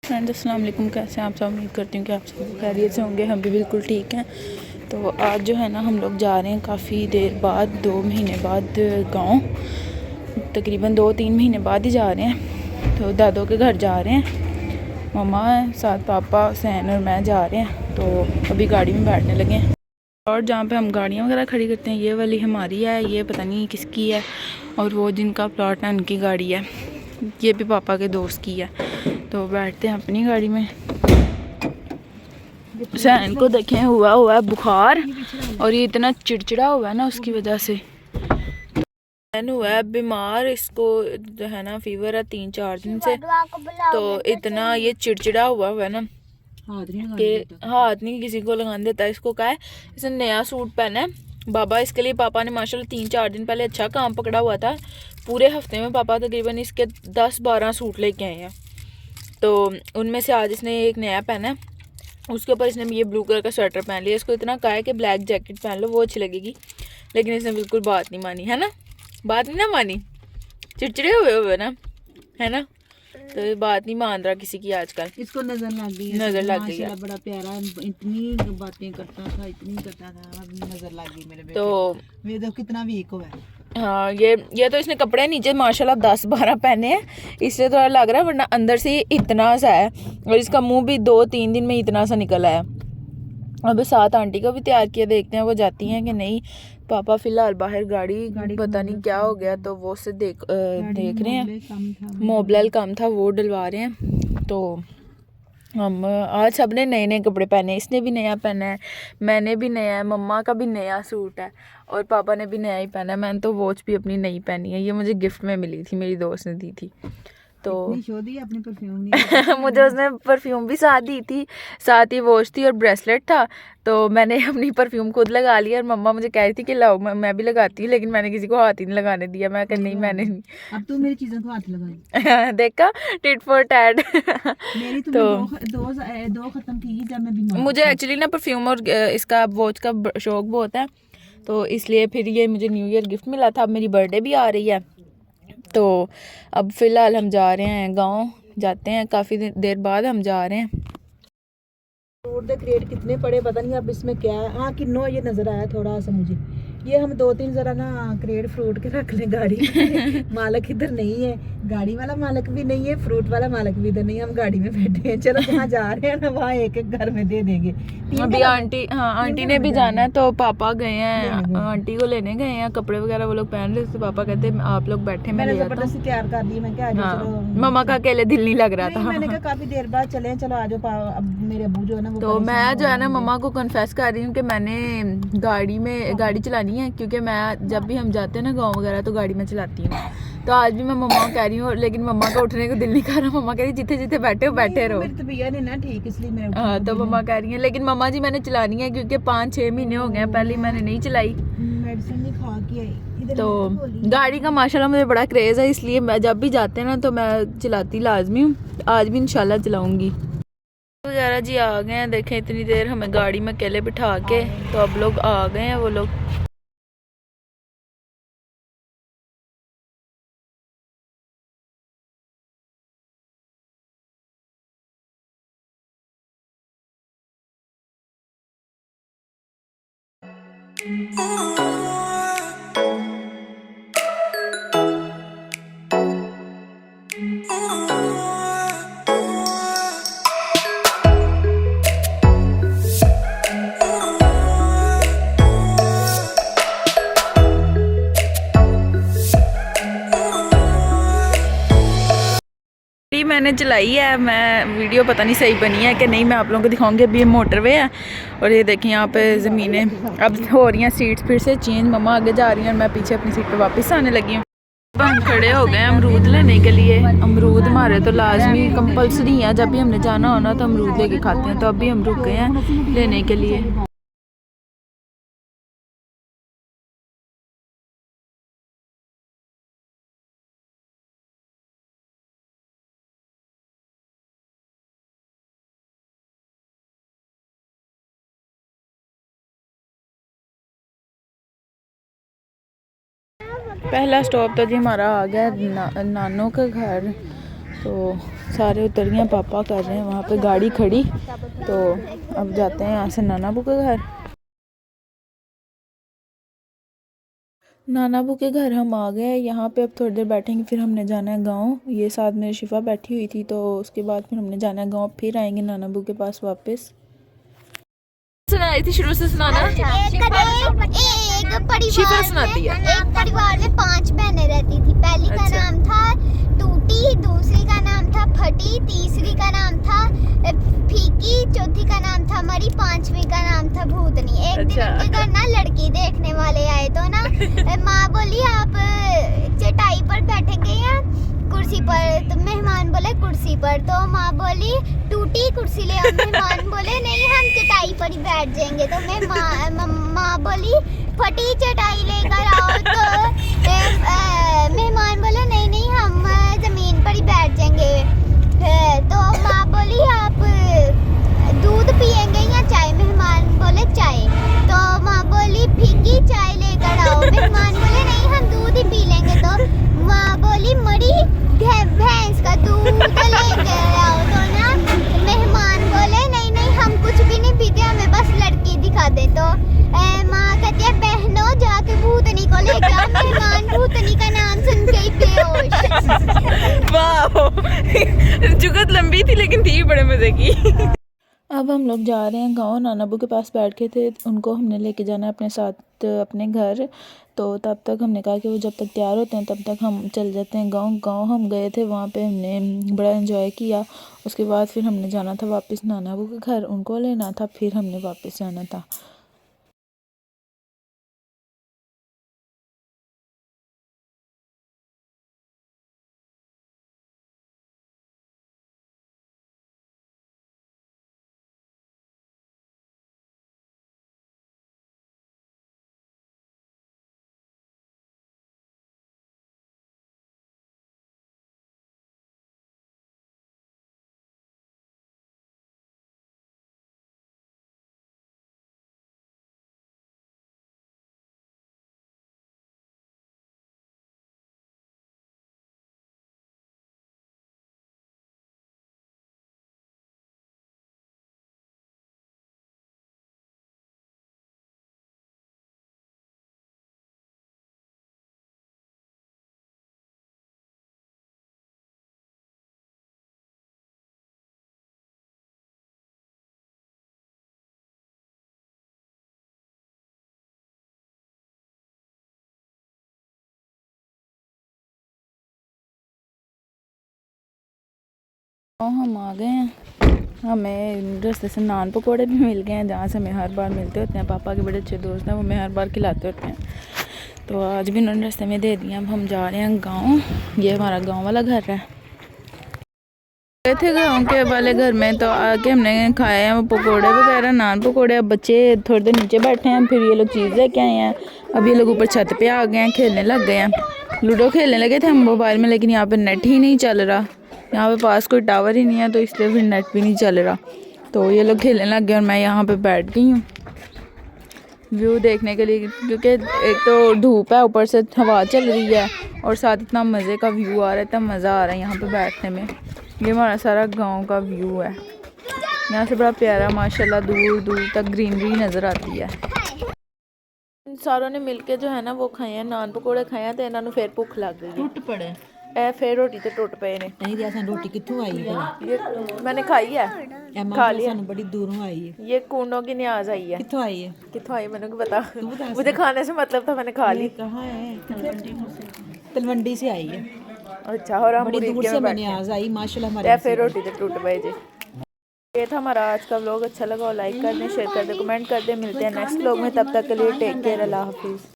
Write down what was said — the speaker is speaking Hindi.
फ्रेंड्स अस्सलाम वालेकुम, कैसे हैं आप सब। उम्मीद करती हूँ कि आप सब खैरियत से होंगे। हम भी बिल्कुल ठीक हैं। तो आज जो है ना हम लोग जा रहे हैं काफ़ी देर बाद, 2 महीने बाद गांव, तकरीबन 2-3 महीने बाद ही जा रहे हैं। तो दादों के घर जा रहे हैं, मम्मा है साथ, पापा हुसैन और मैं जा रहे हैं। तो अभी गाड़ी में बैठने लगे हैं। और जहाँ पे हम गाड़ियाँ वगैरह खड़ी करते हैं, ये वाली हमारी है, ये पता नहीं किसकी है, और वो जिनका प्लॉट है उनकी गाड़ी है, ये भी पापा के दोस्त की है। तो बैठते हैं अपनी गाड़ी में। हुसैन को देखें हुआ है बुखार, और ये इतना चिड़चिड़ा हुआ है ना, उसकी वजह से हुसैन हुआ है बीमार। इसको जो है ना फीवर है 3-4 दिन से। तो इतना ये चिड़चिड़ा हुआ है ना कि हाथ नहीं किसी को लगाने देता। इसको क्या है, इसने नया सूट पहना है। बाबा इसके लिए, पापा ने माशाल्लाह 3-4 दिन पहले अच्छा काम पकड़ा हुआ था। पूरे हफ्ते में पापा तकरीबन इसके 10-12 सूट लेके आए हैं। तो उनमें से आज इसने एक नया पहना है। उसके ऊपर इसने ये ब्लू कलर का स्वेटर पहन लिया। इसको इतना कहा है कि ब्लैक जैकेट पहन लो, वो अच्छी लगेगी, लेकिन इसने बिल्कुल बात नहीं मानी, है ना। बात नहीं ना मानी, चिड़चिड़े हुए ना, है ना। तो ये बात नहीं मान रहा किसी की आजकल। इसको नजर लग गई है, नजर लग गई है। बड़ा प्यारा, इतनी बातें करता था, इतनी करता था, अब नजर लग गई मेरे बेटे। तो ये देखो कितना वीक हुआ है। हाँ, ये तो इसने कपड़े नीचे माशाल्लाह 10-12 पहने हैं, इसलिए थोड़ा लग रहा है, वरना अंदर से इतना सा है। और इसका मुंह भी 2-3 दिन में इतना सा निकला है। अब साथ आंटी को भी तैयार किया, देखते हैं वो जाती हैं कि नहीं। पापा फिलहाल बाहर गाड़ी पता नहीं क्या हो गया, तो वो से देख रहे हैं। मोबलाइल कम था, वो डलवा रहे हैं। तो हम आज सब ने नए नए कपड़े पहने। इसने भी नया पहना है, मैंने भी नया है, मम्मा का भी नया सूट है, और पापा ने भी नया ही पहना है। मैंने तो वॉच भी अपनी नई पहनी है, ये मुझे गिफ्ट में मिली थी, मेरी दोस्त ने दी थी। तो अपनी परफ्यूम मुझे उसने परफ्यूम भी साथ दी थी, साथ ही वॉच थी और ब्रेसलेट था। तो मैंने अपनी परफ्यूम खुद लगा ली, और मम्मा मुझे कह रही थी कि लाओ मैं भी लगाती हूँ, लेकिन मैंने किसी को हाथ ही नहीं लगाने दिया। मैं कह नहीं, मैंने नहीं। अब तू मेरी चीजों को हाथ लगाई। देखा, टिट फॉर टैट। मेरी तो दो खत्म की जब मैं बीमार। मुझे एक्चुअली ना परफ्यूम और इसका वॉच का शौक बहुत है, तो इसलिए फिर ये मुझे न्यू ईयर गिफ्ट मिला था। अब मेरी बर्थडे भी आ रही है, तो अब फिलहाल हम जा रहे हैं गांव, जाते हैं काफ़ी देर बाद हम जा रहे हैं। फ्रूट दे क्रिएट कितने पड़े पता नहीं, अब इसमें क्या है। हाँ किन्नो ये नजर आया थोड़ा सा मुझे। ये हम 2-3 जरा ना क्रेड फ्रूट के रख लें गाड़ी में। मालक इधर नहीं है, गाड़ी वाला मालक भी नहीं है, फ्रूट वाला मालक भी इधर नहीं है, हम गाड़ी में बैठे हैं। चलो जहाँ जा रहे हैं ना वहाँ एक एक घर में दे देंगे। अभी आंटी, हाँ आंटी ने भी जाना है, तो पापा गए हैं, आंटी को लेने गए हैं। कपड़े वगैरह वो लोग पहन रहे थे, पापा कहते आप लोग बैठे, मैं जबरदस्ती तैयार कर दी। मैं क्या मम्मा का अकेले दिल नहीं लग रहा था। मैंने कहा काफी देर बाद चले, चलो आ जाओ। अब मेरे अब्बू जो है ना, तो मैं जो है ना मम्मा को कन्फेस कर रही हूँ कि मैंने गाड़ी चलानी है, क्योंकि मैं जब भी हम जाते हैं ना गाँव वगैरह तो गाड़ी में चलाती हूँ। तो आज भी मैं मम्मा को कह रही हूँ, लेकिन मम्मा का उठने को दिल नहीं कर रहा। मम्मा कह रही जिथे जिथे बैठे हो बैठे रहो। मेरी तबीयत नहीं ना ठीक, इसलिए मैं हाँ, तो मम्मा कह रही है, लेकिन मम्मा जी मैंने चलानी है, क्योंकि 5-6 महीने हो गए, पहले मैंने नहीं चलाई। मेडिसिन नहीं खा के आई। तो गाड़ी का माशाल्लाह मुझे बड़ा क्रेज़ है, इसलिए मैं जब भी जाते हैं ना तो मैं चलाती लाजमी हूँ। आज भी इंशाल्लाह चलाऊंगी। वगैरह जी आ गए हैं, देखें इतनी देर हमें गाड़ी में अकेले बिठा के, तो अब लोग आ गए हैं वो लोग। मैंने चलाई है, मैं वीडियो पता नहीं सही बनी है कि नहीं, मैं आप लोगों को दिखाऊंगी। अभी ये मोटरवे है, और ये देखिए यहाँ पे ज़मीनें अब हो रही हैं सीट्स फिर से चेंज। मम्मा आगे जा रही हैं और मैं पीछे अपनी सीट पे वापस आने लगी हूँ। हम खड़े हो गए अमरूद लेने के लिए। अमरूद हमारे तो लाजमी कंपल्सरी है, जब भी हमने जाना होना तो अमरूद लेके खाते हैं। तो अभी हम रुक गए हैं लेने के लिए। पहला स्टॉप तो जी हमारा आ गया नानों का घर। तो सारे उतर गए, पापा कर रहे हैं वहाँ पे गाड़ी खड़ी। तो अब जाते हैं यहाँ से नाना बू के घर। नाना बू के घर हम आ गए। यहाँ पे अब थोड़ी देर बैठेंगे, फिर हमने जाना है गांव। ये साथ में शिफा बैठी हुई थी, तो उसके बाद फिर हमने जाना है गांव, फिर आएंगे नाना बू के पास वापस। सुनाई थी शुरू से सुनाना। शिफा सुनाती है। एक परिवार में 5 बहनें रहती थी। पहली का नाम था टूटी, दूसरी का नाम था फटी, तीसरी का नाम था फीकी, चौथी का नाम था मरी, 5वीं का नाम था भूतनी। एक दिन उनके घर ना लड़की देखने वाले आए, तो ना माँ बोली आप चटाई पर बैठेंगे या कुर्सी पर? तो मेहमान बोले कुर्सी पर। तो माँ बोली टूटी कुर्सी ले आओ। मेहमान बोले नहीं हम चटाई पर ही बैठ जाएंगे। तो माँ बोली फटी चटाई लेकर आओ। तो मेहमान बोले नहीं नहीं हम जमीन पर ही बैठ जाएंगे। तो माँ बोली आप दूध पियेंगे या चाय? मेहमान बोले चाय। तो माँ बोली फीकी चाय लेकर आओ। मेहमान बोले नहीं हम दूध ही पी लेंगे। तो माँ बोली मरी भैंस का दूध लेकर आओ। तो ना मेहमान बोले नहीं नहीं हम कुछ भी नहीं पीते, हमें बस लड़की दिखा दे। तो माँ कहती है बहनों जाके भूतनी को लेकर आओ। मेहमान भूतनी का नाम सुन के ही बेहोश। वाह जुगत लंबी थी लेकिन थी बड़े मजे की। अब हम लोग जा रहे हैं गांव। नाना बू के पास बैठ के थे, उनको हमने लेके जाना है अपने साथ अपने घर। तो तब तक हमने कहा कि वो जब तक तैयार होते हैं तब तक हम चल जाते हैं गांव। गांव हम गए थे, वहाँ पे हमने बड़ा एंजॉय किया। उसके बाद फिर हमने जाना था वापस नाना बू के घर, उनको लेना था, फिर हमने वापस जाना था। हम आ गए हैं। हमें रास्ते से नान पकौड़े भी मिल गए हैं, जहाँ से हमें हर बार मिलते होते हैं। पापा के बड़े अच्छे दोस्त हैं, वो हमें हर बार खिलाते होते हैं। तो आज भी उन्होंने रास्ते में दे दिया। अब हम जा रहे हैं गांव। ये हमारा गांव वाला घर है। गए थे गाँव के वाले घर में, तो आके हमने खाए हैं वो पकौड़े वगैरह, नान पकौड़े। अब बच्चे थोड़ी देर नीचे बैठे हैं, फिर ये लोग चीज़ लेके आए हैं। अब ये लोग ऊपर छत पे आ गए हैं, खेलने लग गए हैं। लूडो खेलने लगे थे हम मोबाइल में, लेकिन यहाँ पे नेट ही नहीं चल रहा। यहाँ पे पास कोई टावर ही नहीं है, तो इसलिए फिर नेट भी नहीं चल रहा। तो ये लोग खेलने लग गए और मैं यहाँ पे बैठ गई हूँ व्यू देखने के लिए, क्योंकि एक तो धूप है, ऊपर से हवा चल रही है और साथ इतना मज़े का व्यू आ रहा है, इतना मज़ा आ रहा है यहाँ पे बैठने में। ये हमारा सारा गांव का व्यू है। यहाँ से बड़ा प्यारा माशाल्लाह दूर दूर तक ग्रीनरी नज़र आती है। सारों ने मिलके जो है ना वो खाए हैं, नान पकौड़े खाए हैं। तो इन्होंने फिर भुख लग गई, टूट पड़े ए फिर रोटी तो टुट पे ने। नहीं दिया सन रोटी कित्थों आई है? ये मैंने खाई है, खा लिया। सन बड़ी दूरों आई है। ये कूनों की न्याज आई है। कित्थों आई है? कित्थों आई मैंने पता, मुझे खाने से मतलब था, मैंने खा ली। कहाँ है? तलवंडी से आई है। अच्छा, और हम बड़ी दूर से मैंने आज आई माशाल्लाह हमारे। या फिर रोटी तो टूट पे जे। ये था हमारा आज का व्लॉग। अच्छा लगा और लाइक कर दें, शेयर कर दें, कमेंट कर दें। मिलते हैं नेक्स्ट व्लॉग में, तब तक के लिए टेक केयर, अल्लाह हाफिज़।